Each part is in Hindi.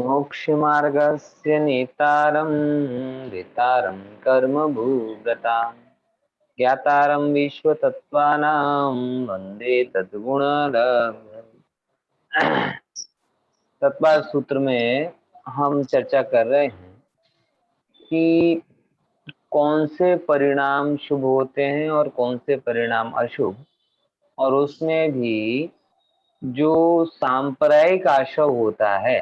मोक्षमार्गस्य नेतारं वितारं कर्मभूगतां ज्ञातारं विश्वतत्त्वानां वन्दे तद्गुणधर्म। तत्पर सूत्र में हम चर्चा कर रहे हैं कि कौन से परिणाम शुभ होते हैं और कौन से परिणाम अशुभ, और उसमें भी जो सांप्रदायिक आशव होता है,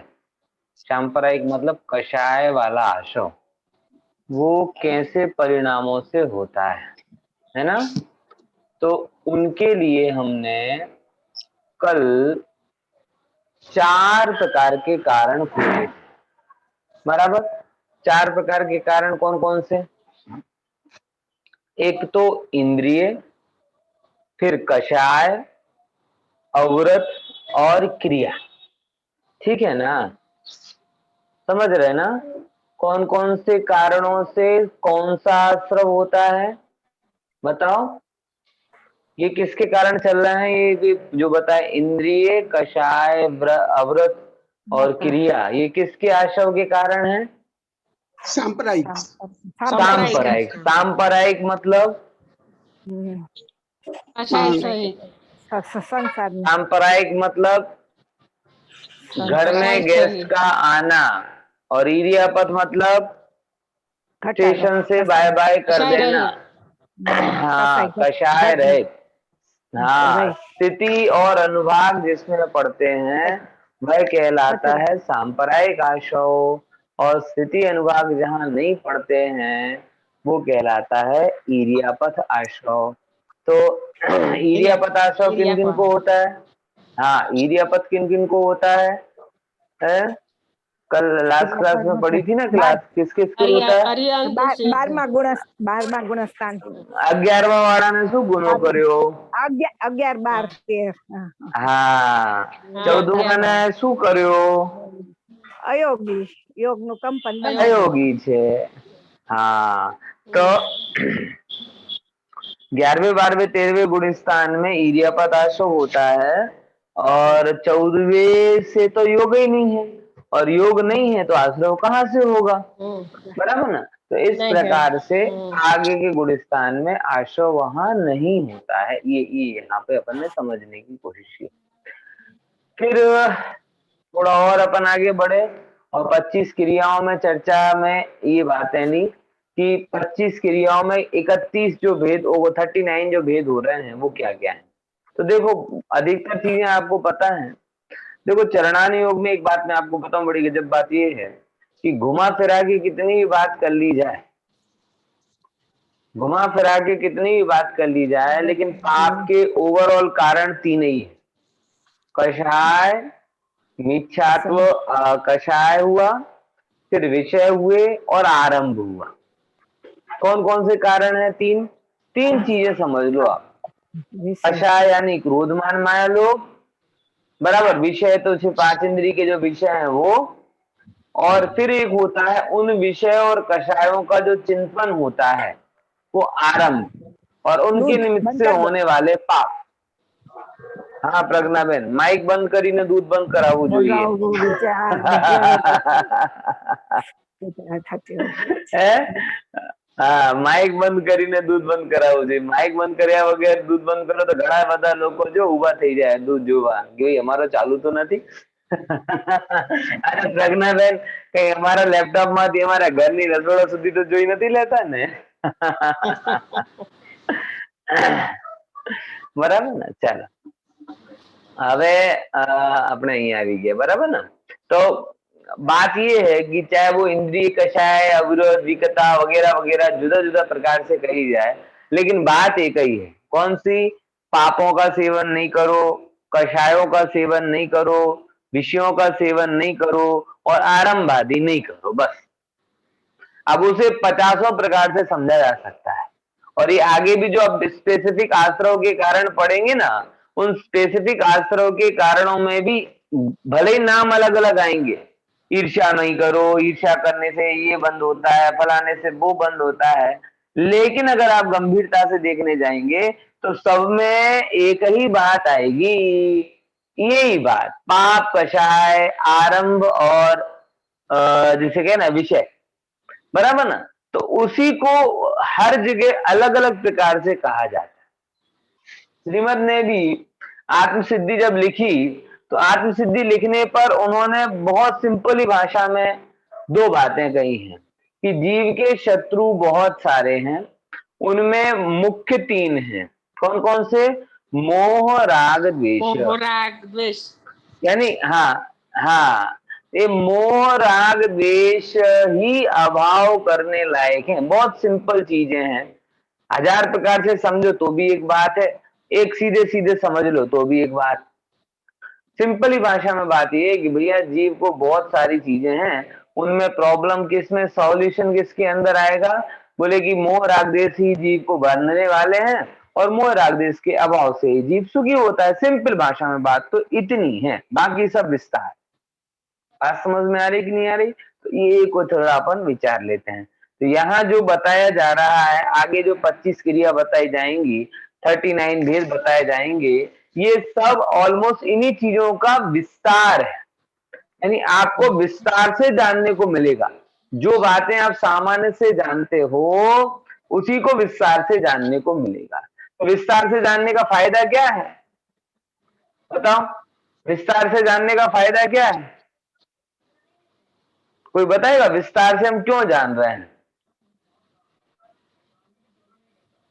सांप्रदायिक मतलब कषाय वाला आशव, वो कैसे परिणामों से होता है ना। तो उनके लिए हमने कल 4 प्रकार के कारण खोजे, बराबर। 4 प्रकार के कारण कौन कौन से? एक तो इंद्रिय, फिर कषाय, अवृत और क्रिया। ठीक है ना, समझ रहे ना? कौन कौन से कारणों से कौन सा आश्रव होता है, बताओ। ये किसके कारण चल रहा है? ये जो बताए, इंद्रिय, कषाय, अवृत और क्रिया, ये किसके आश्रव के कारण है? सांप्रदायिक। सांप्रदायिक। सांप्रदायिक मतलब सांप्रदायिक मतलब घर में गेस्ट का आना, और इरियापत मतलब स्टेशन से बाय बाय कर देना। हाँ, कषाय रहे। हाँ, स्थिति और अनुभाग जिसमें पढ़ते हैं वह कहलाता है सांप्रदायिक आशव, और स्थिति अनुभाग जहाँ नहीं पढ़ते हैं वो कहलाता है इरियापथ आशव। तो इरियापथ आशव किन किन को होता है? हाँ, इरियापथ किन किन को होता है? कल लास्ट क्लास में पढ़ी थी ना क्लास, किस किस को होता है? 12 गुणस्थान 11वां वाड़ा ने શું ગુનો કર્યો? 11 12 13। હા, 14વાं ને શું કર્યો? અયોગી, યોગ નું કંપન બને, અયોગી છે। हाँ, तो 11वें 12वें 13वें गुणस्थान में इरियापथ आशव होता है, और 14वें से तो योग ही नहीं है, और योग नहीं है तो आश्रव कहाँ से होगा, बराबर ना। तो इस प्रकार से आगे के गुणस्थान में आश्रव वहां नहीं होता है। ये यहाँ पे अपन ने समझने की कोशिश की। फिर थोड़ा और अपन आगे बढ़े, और 25 क्रियाओं में चर्चा में ये बातें ली कि 25 क्रियाओं में 31 जो भेद, 39 जो भेद हो रहे हैं वो क्या क्या है। तो देखो, अधिकतर चीजें आपको पता है। देखो, चरणान योग में एक बात मैं आपको बताऊं, बड़ी गजब बात ये है कि घुमा फिरा के कितनी भी बात कर ली जाए, घुमा फिरा के कितनी भी बात कर ली जाए, लेकिन पाप के ओवरऑल कारण 3 ही है। कषाय, मिथ्यात्व, कषाय हुआ, फिर विषय हुए और आरंभ हुआ। कौन कौन से कारण है? 3 चीजें समझ लो आप। कषाय यानी क्रोधमान माया लोभ, बराबर। विषय तो 5 इंद्रिय के जो विषय हैं वो, और फिर एक होता है उन विषय और कषायों का जो चिंतन होता है वो आरंभ, और उनके निमित्त से होने वाले पाप। हाँ प्रज्ञाबेन, माइक बंद કરીને दूध बंद करावવું જોઈએ। હા, માઇક બંધ કરીને दूध बंद કરાવવું જોઈએ। માઇક બંધ કર્યા વગર दूध બંધ કરો તો ઘણા બધા લોકો જો ઊભા થઈ જાય दूध જોવા, કે અમારો ચાલુ તો નથી। અરે પ્રજ્ઞાબેન, કઈ અમારા લેપટોપ માંથી અમારા ઘરની રસોડા સુધી તો જોઈ નથી લેતા ને? બરાબર ને? ચાલો, હવે આપણે અહીં આવી ગયા, બરાબર ને? તો बात ये है कि चाहे वो इंद्रिय कषाय, अविरोध, विकता वगैरह वगैरह जुदा जुदा प्रकार से कही जाए, लेकिन बात एक ही है। कौन सी? पापों का सेवन नहीं करो, कषायों का सेवन नहीं करो, विषयों का सेवन नहीं करो, और आरंभ आदि नहीं करो, बस। अब उसे 50 प्रकार से समझा जा सकता है, और ये आगे भी जो अब स्पेसिफिक आश्रव के कारण पढ़ेंगे ना, उन स्पेसिफिक आश्रव के कारणों में भी भले ही नाम अलग अलग आएंगे। ईर्ष्या नहीं करो, ईर्ष्या करने से ये बंद होता है, फलाने से वो बंद होता है, लेकिन अगर आप गंभीरता से देखने जाएंगे तो सब में एक ही बात आएगी यही बात, पाप, कषाय, आरंभ और जिसे कहे ना विषय, बराबर ना। तो उसी को हर जगह अलग अलग प्रकार से कहा जाता है। श्रीमद ने भी आत्मसिद्धि जब लिखी तो आत्मसिद्धि लिखने पर उन्होंने बहुत सिंपली भाषा में दो बातें कही हैं कि जीव के शत्रु बहुत सारे हैं, उनमें मुख्य तीन हैं। कौन कौन से? मोह, राग, द्वेष। मोह राग द्वेष। यानी हाँ, हाँ, ये मोह, राग, द्वेष ही अभाव करने लायक हैं। बहुत सिंपल चीजें हैं, हजार प्रकार से समझो तो भी एक बात है, एक सीधे सीधे समझ लो तो भी एक बात। सिंपली भाषा में बात ये है कि भैया जीव को बहुत सारी चीजें हैं, उनमें प्रॉब्लम किसमें, सॉल्यूशन किसके अंदर आएगा? बोले कि मोह राग द्वेष ही जीव को बांधने वाले हैं और मोह राग द्वेष के अभाव से ही जीव सुखी होता है। सिंपल भाषा में बात तो इतनी है, बाकी सब विस्तार। बात समझ में आ रही कि नहीं आ रही? तो ये को थोड़ा अपन विचार लेते हैं। तो यहाँ जो बताया जा रहा है, आगे जो 25 क्रिया बताई जाएंगी, 39 भेद बताए जाएंगे, ये सब ऑलमोस्ट इन्हीं चीजों का विस्तार है। यानी आपको विस्तार से जानने को मिलेगा। जो बातें आप सामान्य से जानते हो उसी को विस्तार से जानने को मिलेगा। तो विस्तार से जानने का फायदा क्या है बताओ? विस्तार से जानने का फायदा क्या है? कोई बताएगा विस्तार से हम क्यों जान रहे हैं?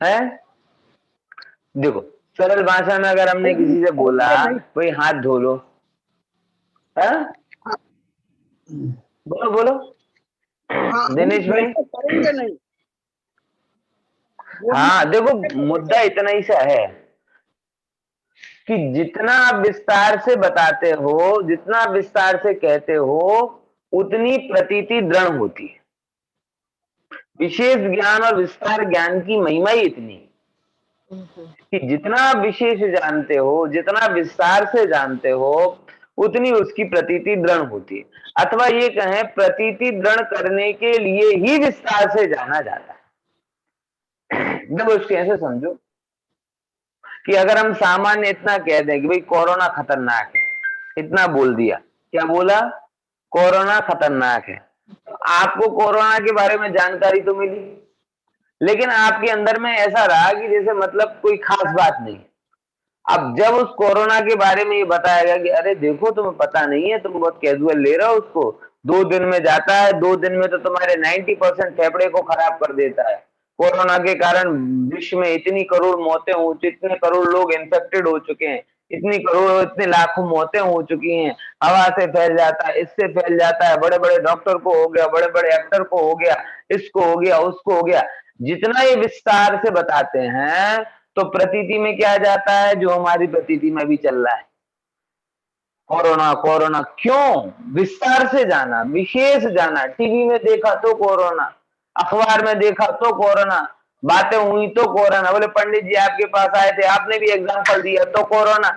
हैं? देखो, सरल भाषा में अगर हमने किसी से बोला भाई हाथ धो लो, है? बोलो बोलो हाँ, दिनेश भाई। करेंगे नहीं। हाँ देखो, मुद्दा इतना ही सा है कि जितना आप विस्तार से बताते हो, जितना विस्तार से कहते हो, उतनी प्रतीति दृढ़ होती है। विशेष ज्ञान और विस्तार ज्ञान की महिमा ही इतनी कि जितना आप विशेष जानते हो, जितना विस्तार से जानते हो, उतनी उसकी प्रतीति दृढ़ होती है। अथवा ये कहें, प्रतीति दृढ़ करने के लिए ही विस्तार से जाना जाता है। जब उसके ऐसे समझो कि अगर हम सामान्य इतना कह दें कि भाई कोरोना खतरनाक है, इतना बोल दिया, क्या बोला? कोरोना खतरनाक है। आपको कोरोना के बारे में जानकारी तो मिली, लेकिन आपके अंदर में ऐसा रहा कि जैसे मतलब कोई खास बात नहीं। अब जब उस कोरोना के बारे में ये बताया गया कि अरे देखो तुम्हें पता नहीं है, तुम बहुत कैजुअल ले रहे हो उसको, 2 दिन में जाता है, 2 दिन में तो तुम्हारे 90% फेफड़े को खराब कर देता है। कोरोना के कारण विश्व में इतनी करोड़ मौतें हो, इतने करोड़ लोग इन्फेक्टेड हो चुके हैं, इतनी करोड़, इतने लाखों मौतें हो चुकी हैं। हवा से फैल जाता है, इससे फैल जाता है, बड़े बड़े डॉक्टर को हो गया, बड़े बड़े एक्टर को हो गया, इसको हो गया, उसको हो गया। जितना ये विस्तार से बताते हैं तो प्रतीति में क्या जाता है, जो हमारी प्रतीति में भी चल रहा है, कोरोना कोरोना। क्यों? विस्तार से जाना, विशेष जाना। टीवी में देखा तो कोरोना, अखबार में देखा तो कोरोना, बातें हुई तो कोरोना। बोले पंडित जी आपके पास आए थे, आपने भी एग्जाम्पल दिया तो कोरोना।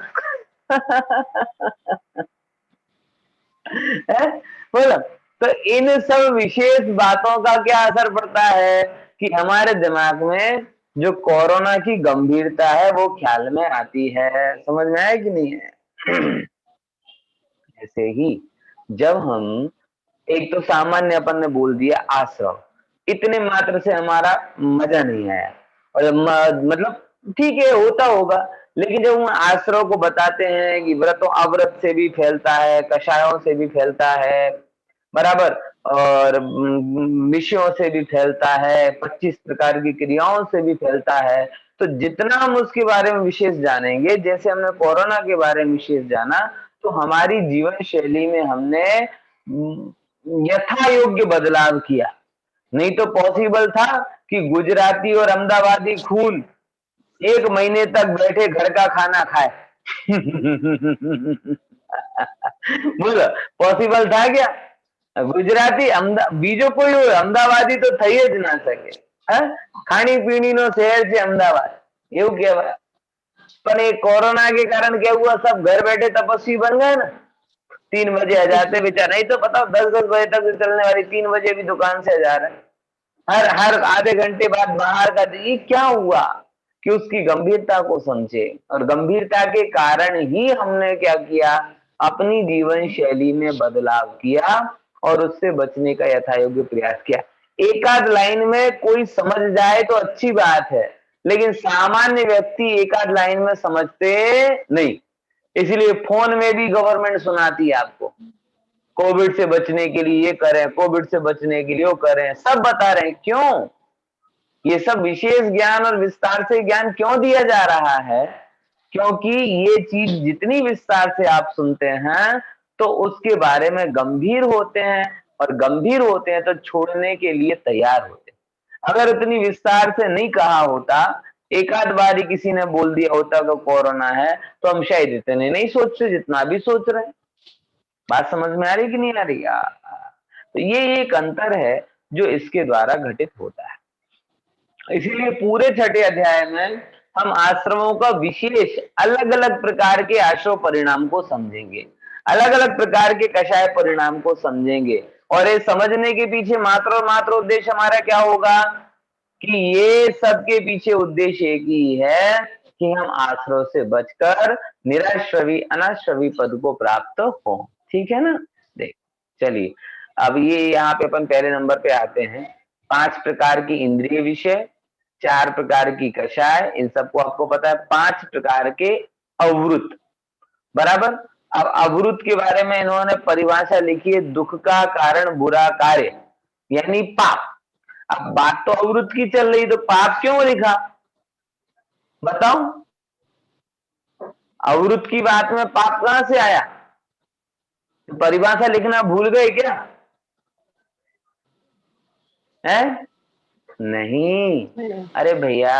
बोलो, तो इन सब विशेष बातों का क्या असर पड़ता है कि हमारे दिमाग में जो कोरोना की गंभीरता है वो ख्याल में आती है। समझ में आया कि नहीं है? ऐसे ही जब हम, एक तो सामान्य अपन ने बोल दिया आश्रव, इतने मात्र से हमारा मजा नहीं आया, और मतलब ठीक है होता होगा, लेकिन जब हम आश्रव को बताते हैं कि व्रत अव्रत से भी फैलता है, कषायों से भी फैलता है, बराबर, और विषयों से भी फैलता है, 25 प्रकार की क्रियाओं से भी फैलता है, तो जितना हम उसके बारे में विशेष जानेंगे, जैसे हमने कोरोना के बारे में विशेष जाना, तो हमारी जीवन शैली में हमने यथा योग्य बदलाव किया। नहीं तो पॉसिबल था कि गुजराती और अहमदाबादी खून 1 महीने तक बैठे घर का खाना खाए। बोलो पॉसिबल था क्या? गुजराती बीजो कोई हो, अमदावादी तो થઈ જ ના શકે। ખાણી પીણી નો શહેર છે અમદાવાદ, એવું કહેવાય। पर ये कोरोना के कारण क्या हुआ, सब घर बैठे तपस्वी बन गए ना। 3 बजे आ जाते बेचारा, नहीं तो बताओ 10-10 बजे तक चलने वाली 3 बजे भी दुकान से आ जा रहा है। हर आधे घंटे बाद बाहर का, ये क्या हुआ? कि उसकी गंभीरता को समझे, और गंभीरता के कारण ही हमने क्या किया, अपनी जीवन शैली में बदलाव किया और उससे बचने का यथायोग्य प्रयास किया। एक आध लाइन में कोई समझ जाए तो अच्छी बात है, लेकिन सामान्य व्यक्ति एक आध लाइन में समझते नहीं। इसलिए फोन में भी गवर्नमेंट सुनाती है आपको, कोविड से बचने के लिए ये करें, कोविड से बचने के लिए वो करें, सब बता रहे हैं। क्यों? ये सब विशेष ज्ञान और विस्तार से ज्ञान क्यों दिया जा रहा है? क्योंकि ये चीज जितनी विस्तार से आप सुनते हैं तो उसके बारे में गंभीर होते हैं, और गंभीर होते हैं तो छोड़ने के लिए तैयार होते हैं। अगर इतनी विस्तार से नहीं कहा होता, एक आध बार ही किसी ने बोल दिया होता कि कोरोना है, तो हम शायद इतने नहीं सोचते जितना भी सोच रहे हैं। बात समझ में आ रही कि नहीं आ रही? तो ये एक अंतर है जो इसके द्वारा घटित होता है। इसीलिए पूरे छठे अध्याय में हम आश्रमों का विशेष अलग अलग प्रकार के आश्रम परिणाम को समझेंगे, अलग अलग प्रकार के कषाय परिणाम को समझेंगे। और ये समझने के पीछे मात्र और मात्र उद्देश्य हमारा क्या होगा कि ये सबके पीछे उद्देश्य एक ही है कि हम आश्रय से बचकर निराश्रवी अनाश्रवी पद को प्राप्त हो। ठीक है ना? देख, चलिए अब ये यहाँ पे अपन पहले नंबर पे आते हैं। 5 प्रकार की इंद्रिय विषय, 4 प्रकार की कषाय, इन सबको आपको पता है। 5 प्रकार के अवृत, बराबर। अब अवृत के बारे में इन्होंने परिभाषा लिखी है, दुख का कारण बुरा कार्य यानी पाप। अब बात तो अवृत की चल रही, तो पाप क्यों लिखा बताओ? अवृत की बात में पाप कहां से आया? परिभाषा लिखना भूल गए क्या? है नहीं? अरे भैया,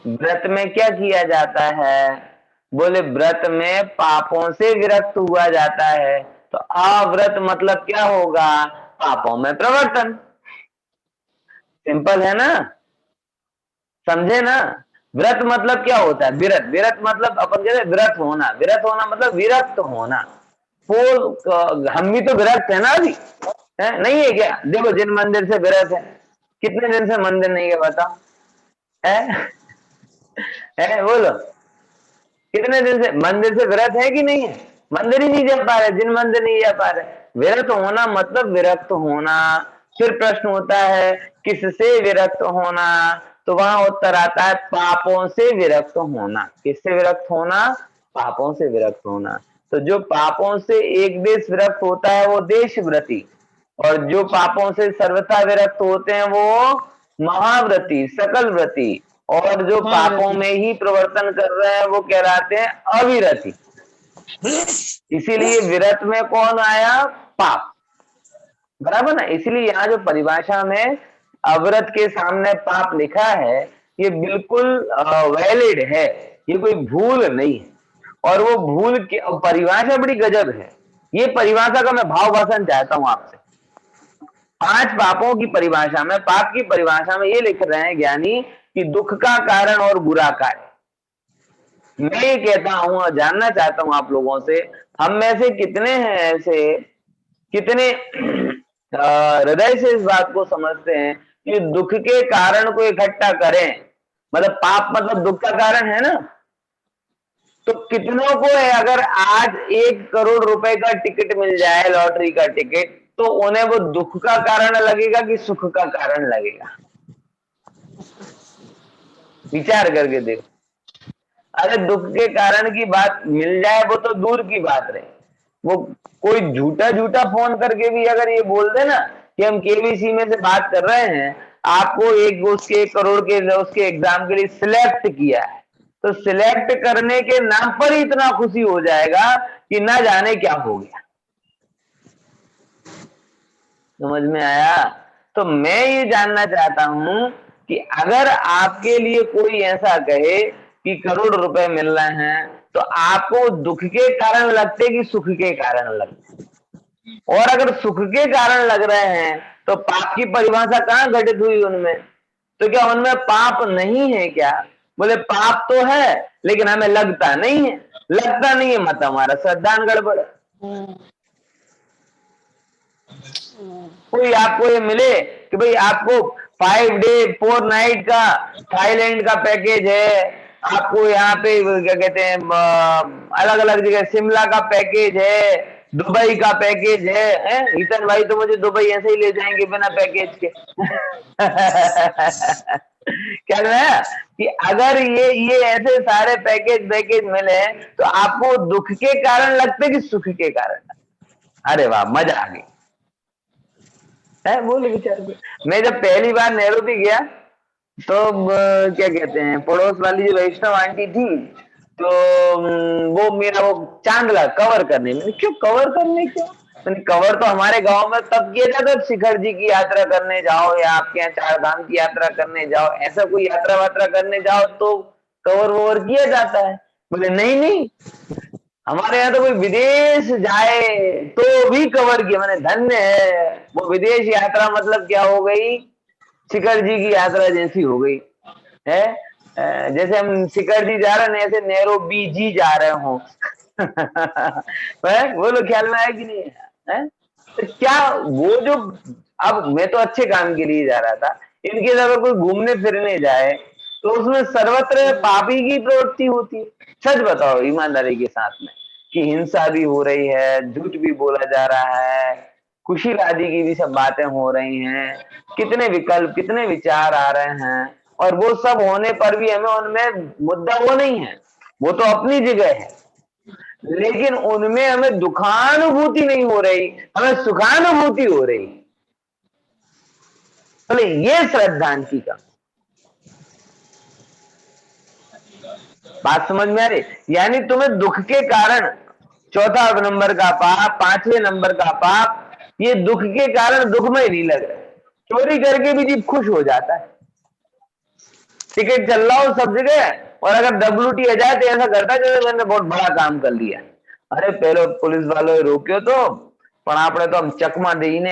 व्रत में क्या किया जाता है? बोले व्रत में पापों से विरक्त हुआ जाता है। तो अव्रत मतलब क्या होगा? पापों में प्रवर्तन। सिंपल है ना? समझे ना? व्रत मतलब क्या होता है? विरत। विरत मतलब अपन कहते हैं विरत होना। विरत होना मतलब विरक्त होना। हम भी तो विरक्त है ना अभी, है नहीं है क्या? देखो, जिन मंदिर से विरत है, कितने दिन से मंदिर नहीं है बताओ? है बोलो, कितने दिन से मंदिर से विरत है कि नहीं है? मंदिर ही नहीं जा पा रहे, जिन मंदिर नहीं जा पा रहे। विरत होना मतलब विरक्त होना। फिर प्रश्न होता है किससे विरक्त होना? तो वहां उत्तर आता है पापों से विरक्त होना। किससे विरक्त होना? पापों से विरक्त होना। तो जो पापों से एक देश विरक्त होता है वो देशव्रती, और जो पापों से सर्वथा विरक्त होते हैं वो महाव्रती, सकल व्रती, और जो पापों में ही प्रवर्तन कर रहे हैं वो कहलाते हैं अविरति। इसीलिए विरत में कौन आया? पाप, बराबर ना? इसलिए यहाँ जो परिभाषा में अविरत के सामने पाप लिखा है, ये बिल्कुल वैलिड है, ये कोई भूल नहीं है। और वो भूल के परिभाषा बड़ी गजब है। ये परिभाषा का मैं भाव भाषण चाहता हूं आपसे। 5 पापों की परिभाषा में, पाप की परिभाषा में ये लिख रहे हैं ज्ञानी कि दुख का कारण और बुरा कार्य। मैं ये कहता हूं और जानना चाहता हूं आप लोगों से, हम में से कितने हैं ऐसे, कितने हृदय से इस बात को समझते हैं कि दुख के कारण को इकट्ठा करें, मतलब पाप मतलब दुख का कारण है ना? तो कितनों को है अगर आज 1 करोड़ रुपए का टिकट मिल जाए, लॉटरी का टिकट, तो उन्हें वो दुख का कारण लगेगा कि सुख का कारण लगेगा? विचार करके देखो। अरे दुख के कारण की बात मिल जाए वो तो दूर की बात रहे, वो कोई झूठा झूठा फोन करके भी अगर ये बोल दे ना कि हम केबीसी में से बात कर रहे हैं, आपको एक उसके 1 करोड़ के उसके एग्जाम के लिए सिलेक्ट किया है, तो सिलेक्ट करने के नाम पर ही इतना खुशी हो जाएगा कि ना जाने क्या हो गया। समझ में आया? तो मैं ये जानना चाहता हूं कि अगर आपके लिए कोई ऐसा कहे कि करोड़ रुपए मिल रहे हैं, तो आपको दुख के कारण लगते कि सुख के कारण लगते? और अगर सुख के कारण लग रहे हैं तो पाप की परिभाषा कहां घटित हुई उनमें? तो क्या उनमें पाप नहीं है क्या? बोले पाप तो है लेकिन हमें लगता नहीं है। लगता नहीं है मतलब हमारा श्रद्धान गड़बड़ है। कोई आपको ये मिले कि भाई आपको 5 डे 4 नाइट का थाईलैंड का पैकेज है, आपको यहाँ पे क्या कहते हैं अलग अलग जगह शिमला का पैकेज है, दुबई का पैकेज है? हितन भाई तो मुझे दुबई ऐसे ही ले जाएंगे बिना पैकेज के। क्या है कि अगर ये ऐसे सारे पैकेज मिले तो आपको दुख के कारण लगते कि सुख के कारण? अरे वाह, मजा आ गई है। बोले विचार, मैं जब पहली बार नैरोबी गया तो क्या कहते हैं, पड़ोस वाली जो वैष्णव आंटी थी तो वो मेरा वो चांदला कवर करने, मैंने क्यों कवर करने, क्यों? मैंने कवर तो हमारे गांव में तब किया जाता है शिखर जी की यात्रा करने जाओ या आपके यहाँ 4 धाम की यात्रा करने जाओ, ऐसा कोई यात्रा वात्रा करने जाओ तो कवर ववर किया जाता है। बोले नहीं नहीं, हमारे यहाँ तो कोई विदेश जाए तो भी कवर किया। मैंने धन्य है, वो विदेश यात्रा मतलब क्या हो गई, शिखर जी की यात्रा जैसी हो गई है। जैसे हम शिखर जी जा रहे हैं ऐसे नैरोबी जी जा रहे हो। बोलो ख्याल में आया कि नहीं है? तो क्या वो जो, अब मैं तो अच्छे काम के लिए जा रहा था, इनके अगर कोई घूमने फिरने जाए तो उसमें सर्वत्र पापी की प्रवृत्ति होती है। सच बताओ ईमानदारी के साथ में कि हिंसा भी हो रही है, झूठ भी बोला जा रहा है, खुशी आदि की भी सब बातें हो रही हैं, कितने विकल्प कितने विचार आ रहे हैं, और वो सब होने पर भी हमें उनमें मुद्दा वो नहीं है, वो तो अपनी जगह है, लेकिन उनमें हमें दुखानुभूति नहीं हो रही, हमें सुखानुभूति हो रही। बोले ये श्रद्धांति का बात समझ में आ रही? यानी तुम्हें दुख के कारण, चौथा नंबर का पाप, 5वें नंबर का पाप, ये दुख के कारण दुखमय नहीं लग रहा। चोरी करके भी जीव खुश हो जाता है, टिकट चल रहा हो सब जगह, और अगर WT आ जाए तो ऐसा करता है जैसे मैंने बहुत बड़ा काम कर लिया। अरे पहले पुलिस वालों रोक्यो तो પણ આપણે તો ચકમાં દઈને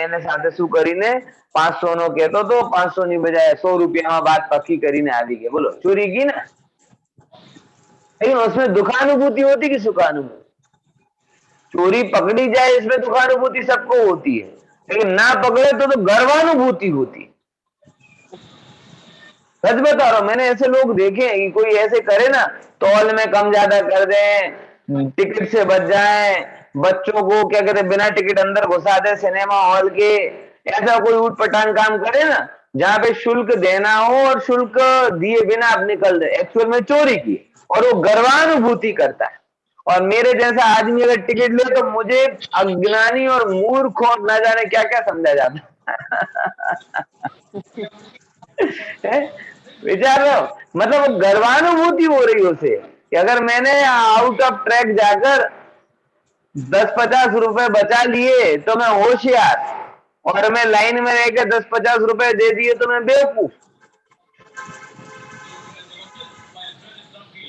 એને સાથે શું કરીને 500 નો કહેતો તો 500 ની બજાય 100 રૂપિયામાં વાત પક્કી કરીને આવી ગઈ। બોલો ચોરી की ना, लेकिन उसमें दुखानुभूति होती कि सुखानुभूति? चोरी पकड़ी जाए इसमें दुखानुभूति सबको होती है, लेकिन ना पकड़े तो गर्वानुभूति होती। सच बता रहा हूं, मैंने ऐसे लोग देखे हैं कि कोई ऐसे करे ना, तौल में कम ज्यादा कर दें, टिकट से बच जाए, बच्चों को क्या कहते बिना टिकट अंदर घुसा दे सिनेमा हॉल के, ऐसा कोई उठपटांग काम करे ना जहां पे शुल्क देना हो और शुल्क दिए बिना आप निकल दे, एक्चुअल में चोरी की, और वो गर्वानुभूति करता है। और मेरे जैसा आदमी अगर टिकट ले तो मुझे अज्ञानी और मूर्ख और न जाने क्या क्या समझा जाता है। विचार लो, मतलब गर्वानुभूति हो रही उसे कि अगर मैंने आउट ऑफ ट्रैक जाकर 10-50 रुपए बचा लिए तो मैं होशियार, और मैं लाइन में रहकर 10-50 रुपए दे दिए तो मैं बेवकूफ।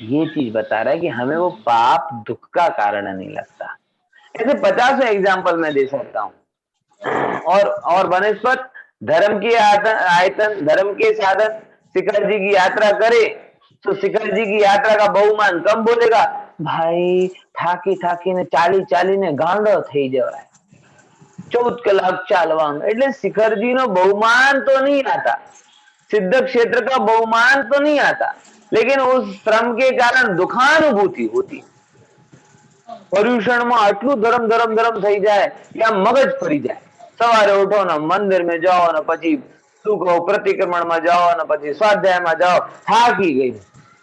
ये चीज बता रहा है कि हमें वो पाप दुख का कारण नहीं लगता। ऐसे 50 एग्जाम्पल मैं दे सकता हूं। और बनस्पत धर्म के आयतन, धर्म के साधन शिखर जी की यात्रा करे तो शिखर जी की यात्रा का बहुमान कम बोलेगा, भाई થાકી થાકીને ચાલીને ગાંડો થઈ જવાય, 14 કલાક ચાલવાનું, એટલે शिखरजी નો बहुमान तो नहीं आता, सिद्ध क्षेत्र का बहुमान तो नहीं आता, लेकिन उस श्रम के कारण दुखानुभूति होती। पर्यूषण में आटलू धर्म धर्म धर्म थई जाए या मगज फरी जाए, सवारे उठो ने मंदिर में जाओ ने पछी શું કહો प्रतिक्रमण में जाओ ने पछी स्वाध्याय में जाओ, થાકી गई,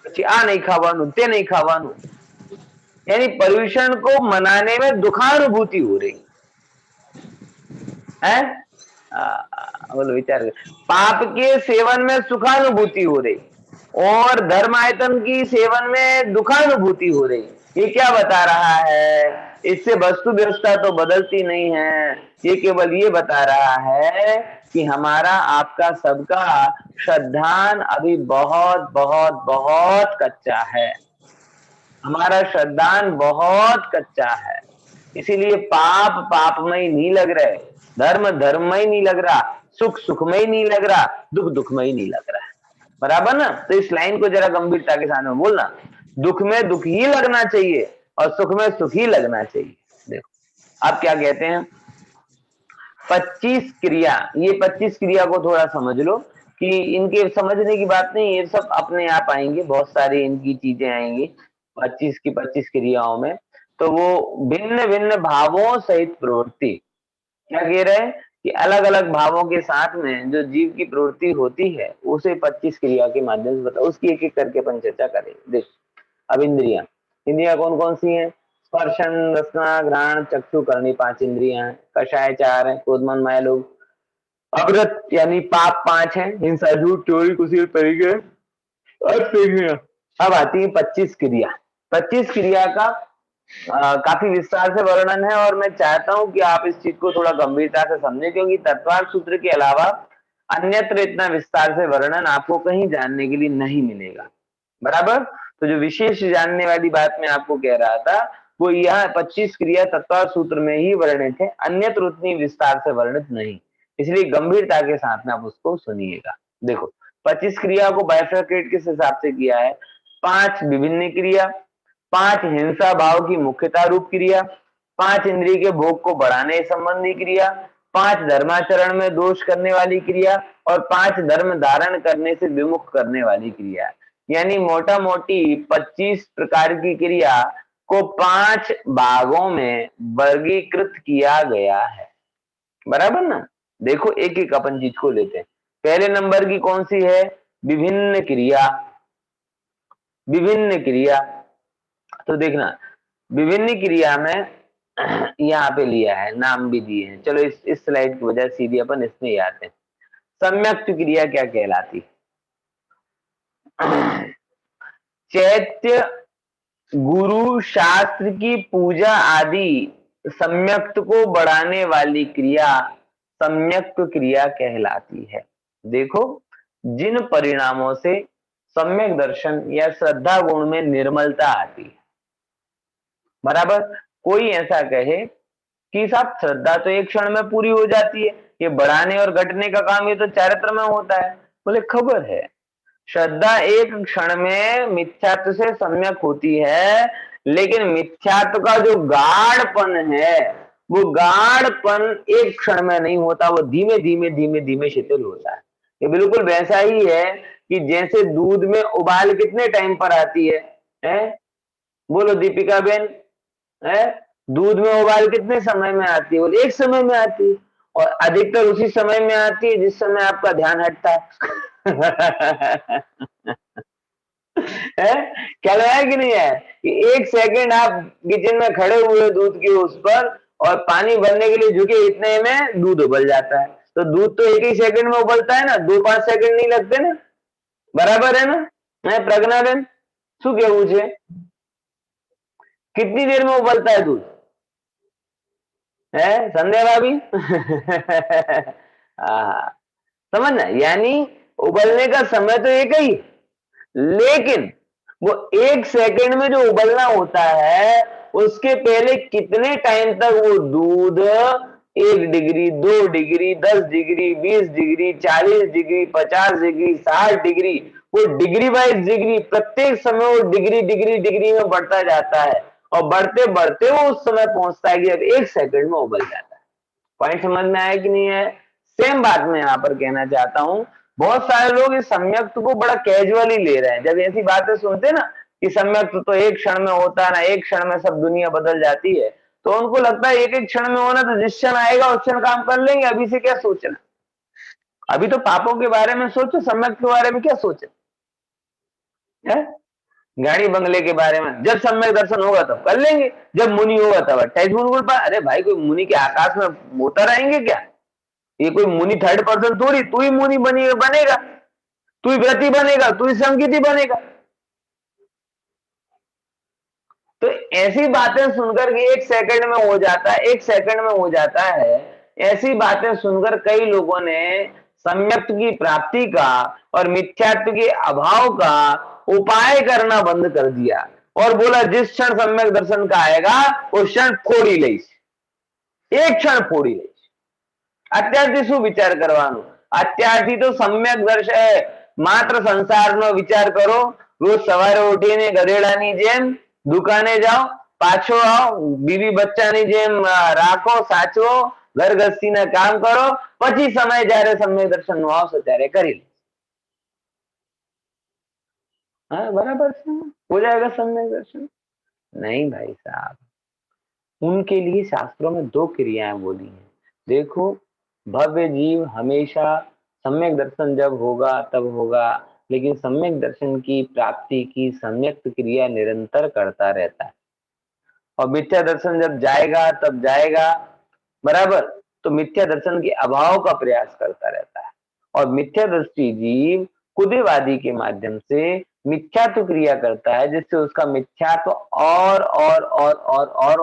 पछी आ नहीं खावानू ते नहीं खावानू, यानी पर्यूषण को मनाने में दुखानुभूति हो रही है। बोलो विचार, पाप के सेवन में सुखानुभूति हो रही और धर्मायतन की सेवन में दुखानुभूति हो रही। ये क्या बता रहा है? इससे वस्तु व्यवस्था तो बदलती नहीं है, ये केवल ये बता रहा है कि हमारा आपका सबका श्रद्धान अभी बहुत बहुत बहुत कच्चा है, हमारा श्रद्धान बहुत कच्चा है, इसीलिए पाप पापमय नहीं लग रहे, धर्म धर्ममय नहीं लग रहा, सुख सुखमय नहीं लग रहा, दुख दुखमय नहीं लग रहा है। बराबर ना? तो इस लाइन को जरा गंभीरता के साथ में बोलना, दुख में दुख ही लगना चाहिए और सुख में सुख ही लगना चाहिए। देखो आप क्या कहते हैं, 25 क्रिया, ये 25 क्रिया को थोड़ा समझ लो कि इनके समझने की बात नहीं, ये सब अपने आप आएंगे, बहुत सारी इनकी चीजें आएंगी 25 की 25 क्रियाओं में। तो वो भिन्न भिन्न भावों सहित प्रवृत्ति, क्या कह रहे हैं कि अलग अलग भावों के साथ में जो जीव की प्रवृत्ति होती है उसे 25 क्रिया के माध्यम से बताओ, उसकी एक एक करके अपन चर्चा करेंगे। देख, अब इंद्रियां, इंद्रियां कौन कौन सी हैं? स्पर्शन, रसना, घ्राण, चक्षु, कर्णी, 5 इंद्रियां हैं। कषाय 4 है, क्रोध, मन, माया, लोभ। अवृत यानी पाप 5 है, हिंसा, झूठ, चोरी, कुसील, परिग्रह और क्रिया। अब आती है 25 क्रिया। 25 क्रिया का काफी विस्तार से वर्णन है और मैं चाहता हूं कि आप इस चीज को थोड़ा गंभीरता से समझें, क्योंकि तत्वार्थ सूत्र के अलावा अन्यत्र इतना विस्तार से वर्णन आपको कहीं जानने के लिए नहीं मिलेगा। बराबर। तो जो विशेष जानने वाली बात मैं आपको कह रहा था वो यह 25 क्रिया तत्वार्थ सूत्र में ही वर्णित है, अन्यत्र उतनी विस्तार से वर्णित नहीं, इसलिए गंभीरता के साथ में आप उसको सुनिएगा। देखो, 25 क्रिया को बाइफरकेट किस हिसाब से किया है? 5 विभिन्न क्रिया, 5 हिंसा भाव की मुख्यता रूप क्रिया, 5 इंद्रिय के भोग को बढ़ाने संबंधी क्रिया, 5 धर्माचरण में दोष करने वाली क्रिया और 5 धर्म धारण करने से विमुख करने वाली क्रिया। यानी मोटा मोटी 25 प्रकार की क्रिया को 5 भागों में वर्गीकृत किया गया है। बराबर ना? देखो, एक एक अपन चीज को लेते हैं। पहले नंबर की कौन सी है? विभिन्न क्रिया। विभिन्न क्रिया, तो देखना, विभिन्न क्रिया में यहाँ पे लिया है, नाम भी दिए हैं। चलो इस स्लाइड की वजह सीधी अपन इसमें ही आते हैं। सम्यक्त क्रिया क्या कहलाती? चैत्य, गुरु, शास्त्र की पूजा आदि सम्यक्त को बढ़ाने वाली क्रिया सम्यक्त क्रिया कहलाती है। देखो, जिन परिणामों से सम्यक दर्शन या श्रद्धा गुण में निर्मलता आती है। बराबर। कोई ऐसा कहे कि साहब श्रद्धा तो एक क्षण में पूरी हो जाती है, ये बढ़ाने और घटने का काम ये तो चारित्र में होता है। बोले खबर है, श्रद्धा एक क्षण में मिथ्यात्व से सम्यक होती है, लेकिन मिथ्यात्व का जो गाढ़पन है वो गाढ़पन एक क्षण में नहीं होता, वो धीमे धीमे धीमे धीमे शिथिल होता है। ये बिल्कुल वैसा ही है कि जैसे दूध में उबाल कितने टाइम पर आती है? बोलो दीपिका बेन, है? दूध में उबाल कितने समय में आती है? बोले एक समय में आती है, और अधिकतर उसी समय में आती है जिस समय आपका ध्यान हटता है। है? क्या लगा है कि नहीं है कि एक सेकंड आप किचन में खड़े हुए दूध के उस पर और पानी भरने के लिए झुके, इतने में दूध उबल जाता है। तो दूध तो एक ही सेकंड में उबलता है ना, 2-5 सेकंड नहीं लगते ना। बराबर है ना? है प्रज्ञा बेन, शू केवुं छे? कितनी देर में उबलता है दूध? है संध्या भाभी? समझना, यानी उबलने का समय तो एक ही, लेकिन वो एक सेकंड में जो उबलना होता है उसके पहले कितने टाइम तक वो दूध 1 degree, 2 degree, 10 degree, 20 degree, 40 degree, 50 degree, 60 degree, वो डिग्री वाइज डिग्री, प्रत्येक समय वो डिग्री डिग्री डिग्री में बढ़ता जाता है, और बढ़ते बढ़ते वो उस समय पहुंचता है कि अब 1 सेकंड में उबल जाता है। पॉइंट समझ में आया कि नहीं है? सेम बात मैं यहाँ पर कहना चाहता हूं। बहुत सारे लोग इस सम्यक्त को बड़ा कैजुअली ले रहे हैं। जब ऐसी बातें सुनते ना कि सम्यक्त तो एक क्षण में होता है ना, एक क्षण में सब दुनिया बदल जाती है, तो उनको लगता है एक एक क्षण में होना, तो जिस क्षण आएगा उस क्षण काम कर लेंगे, अभी से क्या सोचना। अभी तो पापों के बारे में सोचो, सम्यक्त के बारे में क्या सोचना है? गाड़ी बंगले के बारे में जब सम्यक दर्शन होगा तब कर लेंगे, जब मुनि होगा तब 28 गुण पर। अरे भाई, कोई मुनि के आकाश में उतर आएंगे क्या? ये कोई मुनि थर्ड पर्सन थोड़ी, तू ही मुनि बनेगा, तू ही व्रती बनेगा, तू ही संगीति बनेगा। तो ऐसी बातें सुनकर कि 1 सेकंड में हो जाता है, 1 सेकंड में हो जाता है, ऐसी बातें सुनकर कई लोगों ने सम्यक्त की प्राप्ति का और मिथ्यात्व के अभाव का उपाय करना बंद कर दिया और बोला जिस क्षण सम्यक दर्शन का आएगा उस क्षण फोड़ी लईश, एक क्षण फोड़ी लईश। અત્યારથી શું વિચાર કરવાનો? અત્યારથી તો સમ્યક દર્શન માત્ર સંસારનો વિચાર કરો। રોજ સવારે ઉઠીને ગધેડાની જેમ દુકાને જાઓ, પાછો આવો, બીવી બચ્ચાની જેમ રાખો, સાચવો, ઘર ગસ્તીના કામ કરો, પછી સમય જ્યારે સમ્યક દર્શન નો આવશે ત્યારે કરી લે। हाँ बराबर से हो जाएगा सम्यक दर्शन। नहीं भाई साहब, उनके लिए शास्त्रों में 2 क्रियाएं बोली हैं। देखो, भव्य जीव हमेशा सम्यक दर्शन जब होगा तब होगा, लेकिन सम्यक दर्शन की प्राप्ति की सम्यक क्रिया निरंतर करता रहता है। और मिथ्या दर्शन जब जाएगा तब जाएगा, बराबर, तो मिथ्या दर्शन के अभाव का प्रयास करता रहता है। और मिथ्या दृष्टि जीव कुदेवादी के माध्यम से मिथ्यात्व क्रिया करता है, जिससे उसका मिथ्यात्व और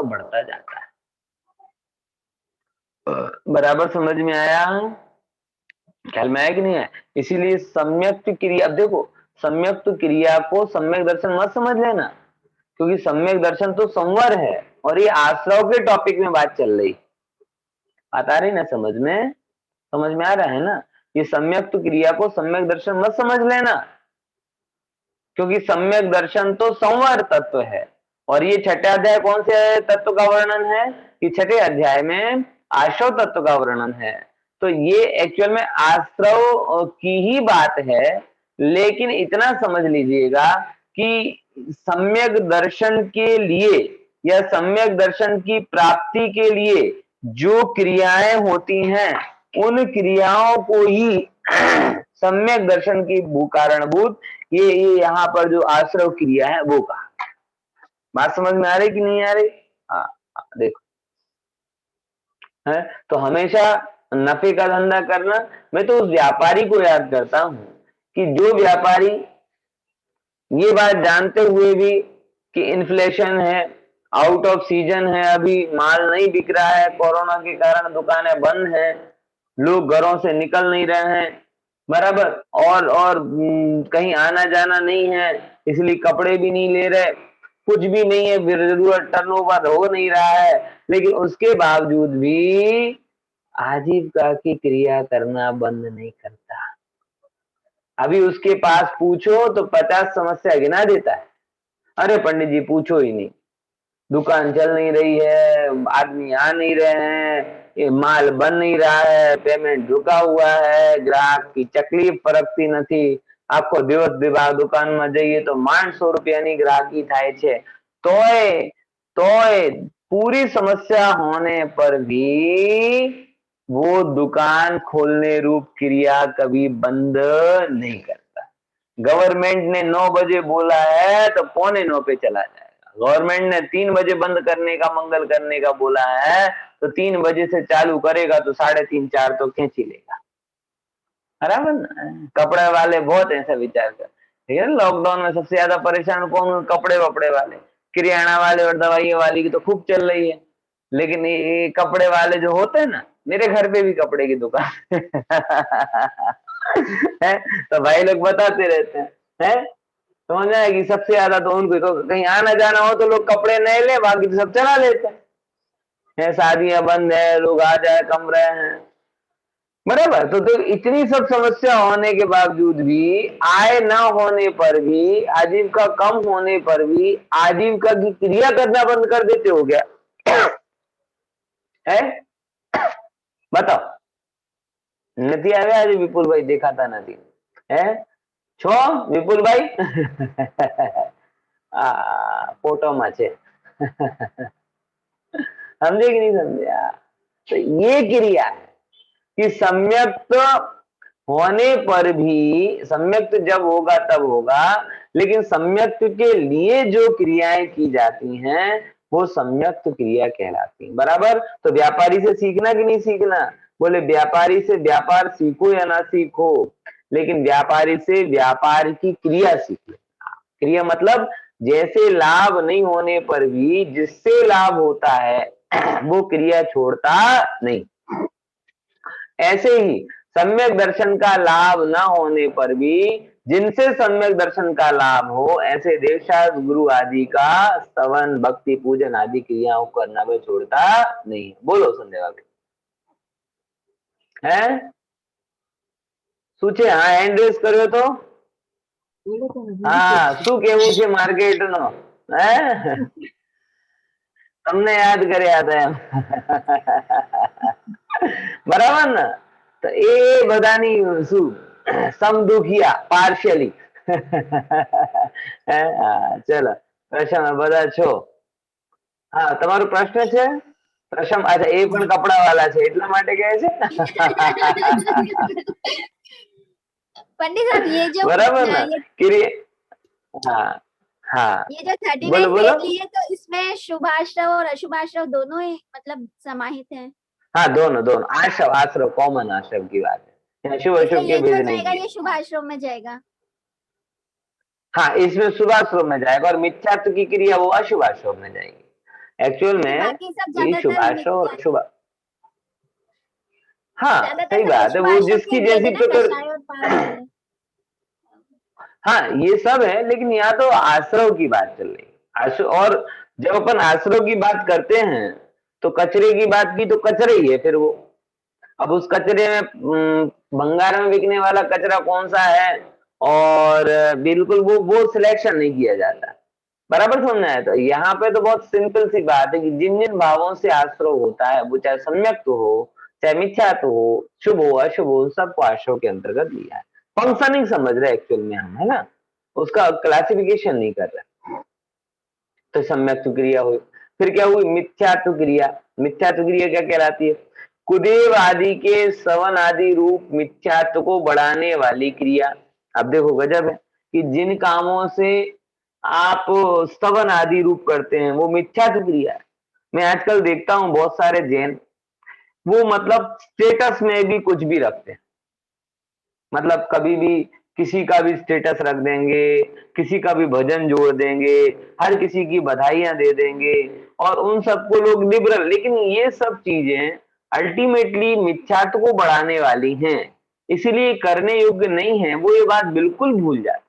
बढ़ता जाता है। बराबर समझ में आया? ख्याल में आया कि नहीं है? इसीलिए सम्यक क्रिया, अब देखो, सम्यक क्रिया को सम्यक दर्शन मत समझ लेना, क्योंकि सम्यक दर्शन तो संवर है और ये आश्रव के टॉपिक में बात चल रही। बात आ रही ना समझ में? समझ में आ रहा है ना? ये सम्यक क्रिया को सम्यक दर्शन मत समझ लेना, क्योंकि सम्यक दर्शन तो संवर तत्व है। और ये छठे अध्याय कौन से तत्व का वर्णन है? कि छठे अध्याय में आश्रव तत्व का वर्णन है। तो ये एक्चुअल में आश्रव की ही बात है, लेकिन इतना समझ लीजिएगा कि सम्यक दर्शन के लिए या सम्यक दर्शन की प्राप्ति के लिए जो क्रियाएं होती हैं, उन क्रियाओं को ही सम्यक दर्शन की कारणभूत ये यहाँ पर जो आश्रव क्रिया है वो कहा। बात समझ में आ रही कि नहीं आ रही? हाँ, देखो है तो हमेशा नफे का धंधा करना। मैं तो उस व्यापारी को याद करता हूं कि जो व्यापारी ये बात जानते हुए भी कि इन्फ्लेशन है, आउट ऑफ सीजन है, अभी माल नहीं बिक रहा है, कोरोना के कारण दुकानें बंद हैं, लोग घरों से निकल नहीं रहे हैं, बराबर, और कहीं आना जाना नहीं है, इसलिए कपड़े भी नहीं ले रहे, कुछ भी नहीं है, जरूरत टर्नओवर हो नहीं रहा है, लेकिन उसके बावजूद भी आजीविका की क्रिया करना बंद नहीं करता। अभी उसके पास पूछो तो 50 समस्या गिना देता है। अरे पंडित जी पूछो ही नहीं, दुकान चल नहीं रही है, आदमी आ नहीं रहे हैं, ये माल बन नहीं रहा है, पेमेंट रुका हुआ है, ग्राहक की तकलीफ फरकती નથી, આખો દિવસ દિવા દુકાનમાં જઈએ તો 500 રૂપિયાની ગ્રાહકી થાય છે, તોય पूरी समस्या होने पर भी वो दुकान खोलने रूप क्रिया कभी बंद नहीं करता। गवर्नमेंट ने 9 बजे बोला है तो 8:45 पे चला जाएगा। गवर्नमेंट ने 3 बजे बंद करने का, मंगल करने का बोला है तो 3 बजे से चालू करेगा तो 3:30 4 तो खींच ही लेगा। बराबर ना? कपड़े वाले बहुत ऐसा विचार कर, ठीक है। लॉकडाउन में सबसे ज्यादा परेशान कौन? कपड़े वपड़े वाले, किराना वाले और दवाई वाली की तो खूब चल रही है, लेकिन ये कपड़े वाले जो होते हैं ना, मेरे घर पे भी कपड़े की दुकान है, तो भाई लोग बताते रहते हैं, समझ में आएगी। सबसे ज्यादा तो उनको तो कहीं आना जाना हो तो लोग कपड़े नहीं ले, बाकी तो सब चला लेते हैं। शादियां बंद है, लोग आ जाए कम रहे हैं, बराबर। तो इतनी सब समस्या होने के बावजूद भी, आय न होने पर भी, आजीविका कम होने पर भी आजीविका की क्रिया करना बंद कर देते हो क्या? है बताओ। નથી આવ્યા આજે વિપુલભાઈ? દેખાતા નથી હે? છો વિપુલભાઈ? આ फोटोમાં છે। समझे कि नहीं समझे? तो ये क्रिया है कि सम्यक्त होने पर भी, सम्यक्त जब होगा तब होगा, लेकिन सम्यक्त के लिए जो क्रियाएं की जाती हैं वो सम्यक्त क्रिया कहलाती हैं, बराबर। तो व्यापारी से सीखना कि नहीं सीखना? बोले व्यापारी से व्यापार सीखो या ना सीखो, लेकिन व्यापारी से व्यापार की क्रिया सीखो। क्रिया मतलब जैसे लाभ नहीं होने पर भी जिससे लाभ होता है वो क्रिया छोड़ता नहीं, ऐसे ही सम्यक दर्शन का लाभ न होने पर भी जिनसे सम्यक दर्शन का लाभ हो, ऐसे देवशास्त्र गुरु आदि का स्तवन भक्ति पूजन आदि क्रियाओं को करना वह छोड़ता नहीं। बोलो संजय बाबू, है શું છે? હા હેન્ડ રેસ કર્યો તો હા શું કેવું છે માર્કેટ નો? તમને યાદ કર્યા હતા એમ બરાબર ને? તો એ બધાની શું સમદુખિયા પાર્શિયલી. ચલો પ્રશ્ન બધા છો. હા, તમારો પ્રશ્ન છે પ્રશમ? અચ્છા, એ પણ કપડા વાળા છે એટલા માટે કહે છે. पंडित साहब ये जो બરાબર ને? કિરી હા હા, ये जो 39 बोलो बोलो। वेद लिए तो इसमें शुभाश्रव और अशुभाश्रव दोनों ही मतलब समाहित हैं। हाँ, दोनों दोनों आश्रव आश्रव कॉमन आश्रव की बात है, यहाँ शुभ इसलिए अशुभ के ये जो भेद नहीं जाएगा किए। ये शुभाश्रव में जाएगा। हाँ, इसमें शुभाश्रम में जाएगा और मिथ्यात्व की क्रिया वो अशुभाश्रम में जाएगी। एक्चुअल क्योंकि में बाकी सब ये ज्यादातर शुभाश्रम और अशुभ, हाँ ज्यादातर सही सब बात है, वो अशुभाश्रव के जिसकी वेद जैसी है ना, प्रकृति। कषाय और पाक वाले। हाँ ये सब है, लेकिन यहाँ तो आश्रव की बात चल रही है। और जब अपन आश्रव की बात करते हैं तो कचरे की बात की तो कचरे ही है फिर वो। अब उस कचरे में भंगार में बिकने वाला कचरा कौन सा है, और बिल्कुल वो सिलेक्शन नहीं किया जाता। बराबर समझना है? तो यहाँ पे तो बहुत सिंपल सी बात है कि जिन जिन भावों से आश्रव होता है, वो चाहे सम्यक तो हो चाहे मिथ्या तो हो, शुभ हो अशुभ हो, सबको आश्रव के अंतर्गत लिया है। फंक्शनिंग समझ रहे एक्चुअल में हम, है ना, उसका क्लासिफिकेशन नहीं कर रहे। तो सम्यक क्रिया हुई, फिर क्या हुई मिथ्यात्व क्रिया। मिथ्यात्व क्रिया क्या कहलाती है? कुदेव आदि के सवन आदि रूप मिथ्यात्व को बढ़ाने वाली क्रिया। अब देखो गजब है कि जिन कामों से आप स्तवन आदि रूप करते हैं वो मिथ्यात्व क्रिया है। मैं आजकल देखता हूं बहुत सारे जैन, वो मतलब स्टेटस में भी कुछ भी रखते हैं, मतलब कभी भी किसी का भी स्टेटस रख देंगे, किसी का भी भजन जोड़ देंगे, हर किसी की बधाइयां दे देंगे, और उन सबको लोग लिबरल। लेकिन ये सब चीजें अल्टीमेटली मिथ्यात्व को बढ़ाने वाली हैं, इसलिए करने योग्य नहीं है। वो ये बात बिल्कुल भूल जाए,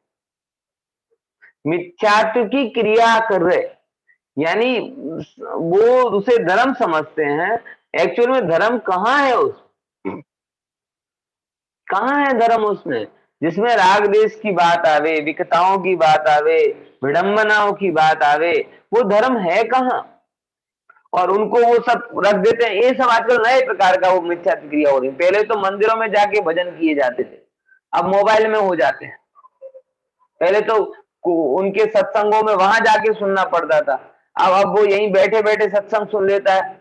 मिथ्यात्व की क्रिया कर रहे, यानी वो उसे धर्म समझते हैं। एक्चुअल में धर्म कहाँ है उस, कहाँ है धर्म उसमें जिसमें राग देश की बात आवे, विकताओं की बात आवे, विडंबनाओं की बात आवे? वो धर्म है कहाँ? और उनको वो सब रख देते हैं। ये सब आजकल नए प्रकार का वो मिथ्या क्रिया हो रही है। पहले तो मंदिरों में जाके भजन किए जाते थे, अब मोबाइल में हो जाते हैं। पहले तो उनके सत्संगों में वहां जाके सुनना पड़ता था, अब वो यहीं बैठे बैठे सत्संग सुन लेता है,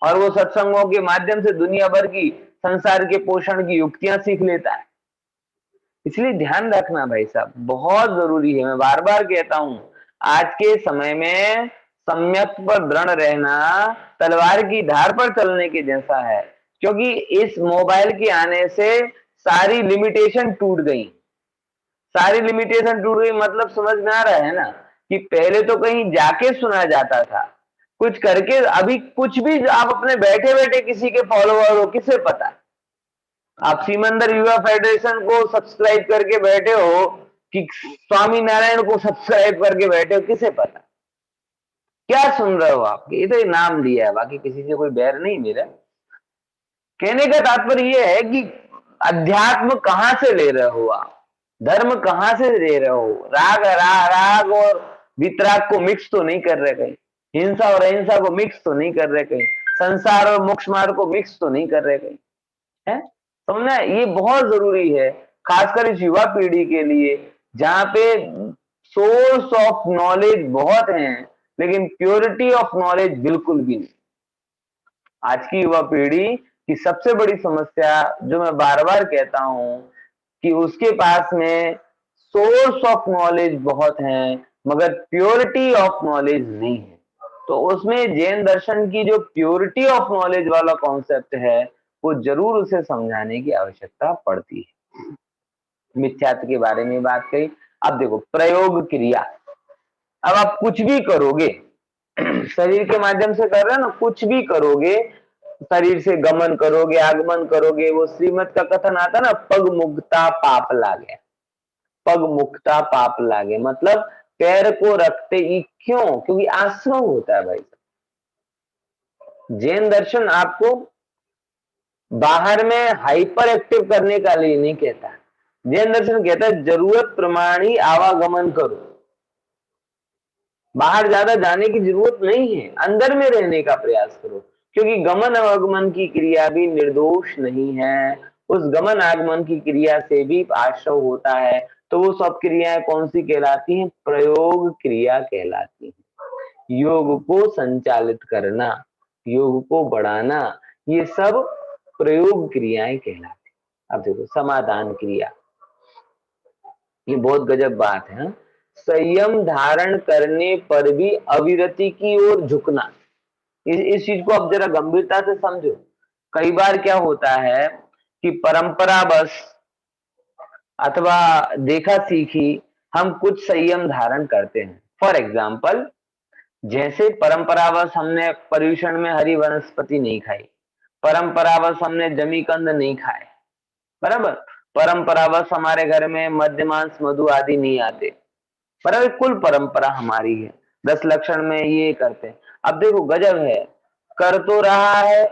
और वो सत्संगों के माध्यम से दुनिया भर की संसार के पोषण की युक्तियां सीख लेता है। इसलिए ध्यान रखना भाई साहब, बहुत जरूरी है। मैं बार बार कहता हूं, आज के समय में सम्यक पर दृढ़ रहना तलवार की धार पर चलने के जैसा है, क्योंकि इस मोबाइल के आने से सारी लिमिटेशन टूट गई। सारी लिमिटेशन टूट गई मतलब समझ में आ रहा है ना, कि पहले तो कहीं जाके सुना जाता था कुछ करके, अभी कुछ भी आप अपने बैठे बैठे किसी के फॉलोअर हो, किसे पता? आप सीमंदर युवा फेडरेशन को सब्सक्राइब करके बैठे हो कि स्वामी नारायण को सब्सक्राइब करके बैठे हो, किसे पता? क्या सुन रहे हो आप? ये तो नाम लिया है, बाकी किसी से कोई बैर नहीं मेरा। कहने का तात्पर्य यह है कि अध्यात्म कहां से ले रहे हो आप, धर्म कहां से ले रहे हो? राग और वितराग को मिक्स तो नहीं कर रहे कहीं, हिंसा और अहिंसा को मिक्स तो नहीं कर रहे कहीं, संसार और मोक्ष मार्ग को मिक्स तो नहीं कर रहे कहीं, है? समझना, ये बहुत जरूरी है, खासकर इस युवा पीढ़ी के लिए, जहां पे सोर्स ऑफ नॉलेज बहुत हैं लेकिन प्योरिटी ऑफ नॉलेज बिल्कुल भी नहीं। आज की युवा पीढ़ी की सबसे बड़ी समस्या, जो मैं बार बार कहता हूं, कि उसके पास में सोर्स ऑफ नॉलेज बहुत है मगर प्योरिटी ऑफ नॉलेज नहीं है। तो उसमें जैन दर्शन की जो प्योरिटी ऑफ नॉलेज वाला कॉन्सेप्ट है, वो जरूर उसे समझाने की आवश्यकता पड़ती है। मिथ्यात्व के बारे में बात कही। अब देखो प्रयोग क्रिया, अब आप कुछ भी करोगे शरीर के माध्यम से कर रहे हो ना, कुछ भी करोगे, शरीर से गमन करोगे आगमन करोगे, वो श्रीमत का कथन आता ना, पग मुक्ता पाप लागे। पग मुक्ता पाप लागे मतलब पैर को रखते ही, क्यों? क्योंकि आश्रव होता है भाई। जैन दर्शन आपको बाहर में हाइपर एक्टिव करने का लिए नहीं कहता। जैन दर्शन कहता है जरूरत प्रमाण ही आवागमन करो, बाहर ज्यादा जाने की जरूरत नहीं है, अंदर में रहने का प्रयास करो। क्योंकि गमन आगमन की क्रिया भी निर्दोष नहीं है, उस गमन आगमन की क्रिया से भी आश्रव होता है। तो वो सब क्रियाएं कौन सी कहलाती हैं? प्रयोग क्रिया कहलाती हैं। योग को संचालित करना, योग को बढ़ाना, ये सब प्रयोग क्रियाएं कहलाती हैं। अब देखो समाधान क्रिया, ये बहुत गजब बात है। संयम धारण करने पर भी अविरति की ओर झुकना, इस चीज को अब जरा गंभीरता से समझो। कई बार क्या होता है कि परंपरावश अथवा देखा सीखी हम कुछ संयम धारण करते हैं। फॉर एग्जाम्पल, जैसे परंपरावश हमने पर्यूषण में हरी वनस्पति नहीं खाई, परंपरावश हमने जमीकंद नहीं खाए, बराबर, परंपरावश हमारे घर में मद्य मांस मधु आदि नहीं आते, बराबर, कुल परंपरा हमारी है। 10 लक्षण में ये करते हैं। अब देखो गजब है, कर तो रहा है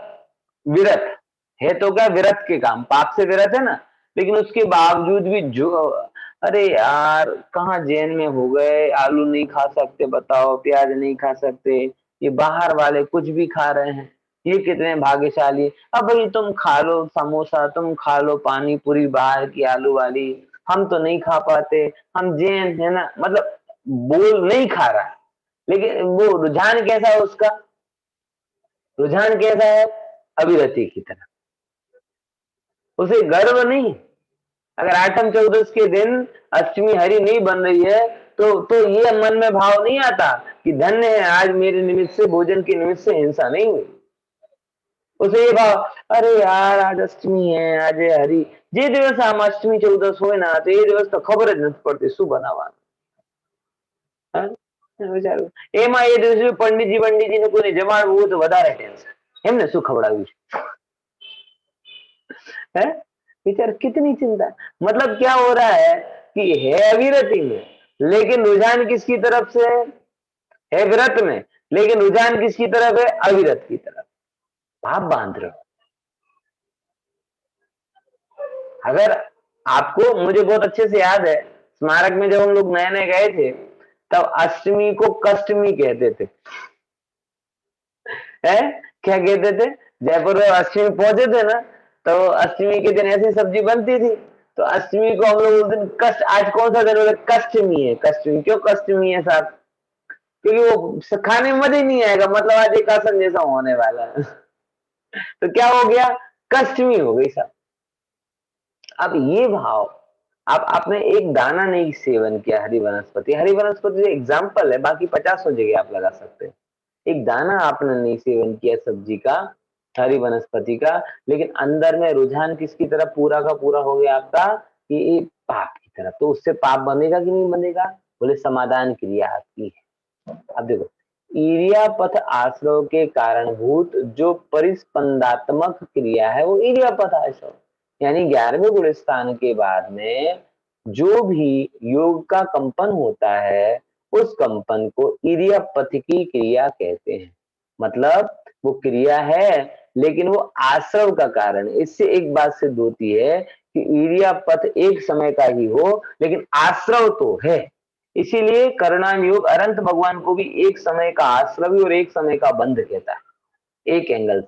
विरत, है तो क्या विरत के काम, पाप से विरत है ना, लेकिन उसके बावजूद भी जो, अरे यार कहाँ जैन में हो गए, आलू नहीं खा सकते बताओ, प्याज नहीं खा सकते, ये बाहर वाले कुछ भी खा रहे हैं, ये कितने भाग्यशाली। अब भाई तुम खा लो समोसा, तुम खा लो पानी पूरी बाहर की आलू वाली, हम तो नहीं खा पाते, हम जैन है ना, मतलब बोल नहीं खा रहा, लेकिन वो रुझान कैसा है उसका, रुझान कैसा है? अविरति की तरह, उसे गर्व नहीं। अगर आठम चौदस के दिन अष्टमी हरी नहीं बन रही है तो ये मन में भाव नहीं आता कि धन्य है आज मेरे निमित्त से, भोजन के निमित्त से हिंसा नहीं हुई। उसे ये भाव, अरे यार आज अष्टमी है, आज है हरी, जे दिवस आम अष्टमी चौदस हो ना तो ये दिवस तो खबर ज નથી પડતી શું બનાવવાનું, વિચારો એમાં એ દિવસે પંડિતજી ને કોઈને જમાડવું હોય તો વધારે ટેન્શન, એમને શું ખવડાવ્યું છે, विचार कितनी चिंता। मतलब क्या हो रहा है कि है अविरति में, लेकिन रुझान किसकी तरफ से है? व्रत में, लेकिन रुझान किसकी तरफ है? अविरत की तरफ। भाप बांध रहे हो। अगर आपको, मुझे बहुत अच्छे से याद है स्मारक में जब हम लोग नए नए गए थे तब अष्टमी को कष्टमी कहते थे, है क्या कहते थे? जयपुर में अष्टमी पहुंचे थे ना, तो अष्टमी के दिन ऐसी सब्जी बनती थी, तो अष्टमी को हम लोग उस दिन कष्ट, आज कौन सा दिन बोले? कष्टमी है। कष्टमी क्यों कष्टमी है साहब? क्योंकि वो खाने में मजा ही नहीं आएगा, मतलब आज एक आसन जैसा होने वाला है। तो क्या हो गया? कष्टमी हो गई साहब। अब ये भाव, आप आपने एक दाना नहीं सेवन किया हरी वनस्पति, हरी वनस्पति एग्जाम्पल है, बाकी 50 जगह आप लगा सकते हैं। एक दाना आपने नहीं सेवन किया सब्जी का, हरी वनस्पति का, लेकिन अंदर में रुझान किसकी तरफ पूरा का पूरा हो गया आपका? ये पाप की तरफ। तो उससे पाप बनेगा कि नहीं बनेगा? बोले समाधान क्रिया आपकी है। अब देखो, ईर्यापथ आश्रव के कारणभूत जो परिस्पंदात्मक क्रिया है वो ईर्यापथ आश्रव, यानी 11वें गुण स्थान के बाद में जो भी योग का कंपन होता है उस कंपन को ईर्यापथ की क्रिया कहते हैं। मतलब वो क्रिया है लेकिन वो आश्रव का कारण। इससे एक बात सिद्ध होती है कि ईर्यापथ एक समय का ही हो लेकिन आश्रव तो है। इसीलिए करणान योग अनंत भगवान को भी एक समय का आश्रवी और एक समय का बंध कहता है, एक एंगल